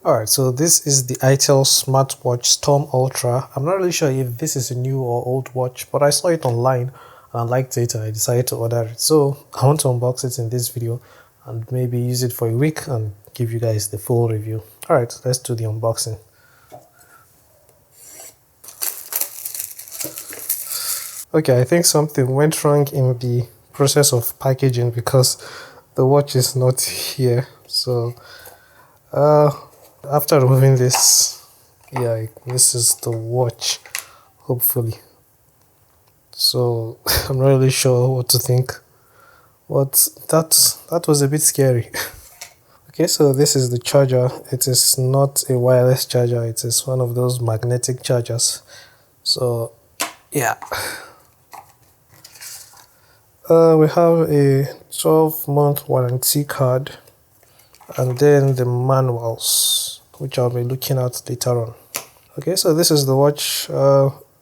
Alright, so this is the Itel smartwatch Storm Ultra. I'm not really sure if this is a new or old watch, but I saw it online and I liked it and I decided to order it. So I want to unbox it in this video and maybe use it for a week and give you guys the full review. Alright, let's do the unboxing. Okay, I think something went wrong in the process of packaging because the watch is not here. So after removing this, yeah, this is the watch, hopefully. So I'm not really sure what to think, but that was a bit scary. Okay, so this is the charger. It is not a wireless charger, it is one of those magnetic chargers. So yeah, we have a 12-month warranty card and then the manuals, which I'll be looking at later on. Okay, so this is the watch.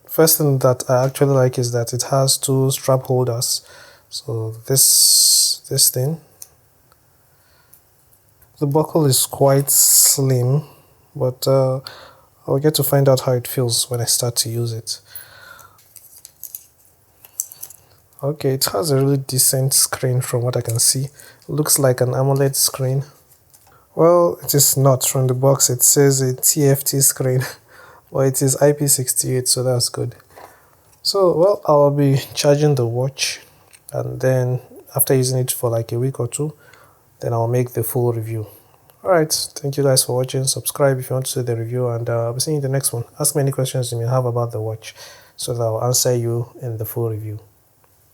First thing that I actually like is that it has two strap holders. So this thing, the buckle is quite slim, but I'll get to find out how it feels when I start to use it. Okay, it has a really decent screen from what I can see. It looks like an AMOLED screen. Well, it is not. From the box it says a TFT screen, but it is IP68, so that's good. So, well, I'll be charging the watch, and then after using it for like a week or two, then I'll make the full review. Alright, thank you guys for watching. Subscribe if you want to see the review, and I'll be seeing you in the next one. Ask me any questions you may have about the watch, so that I'll answer you in the full review.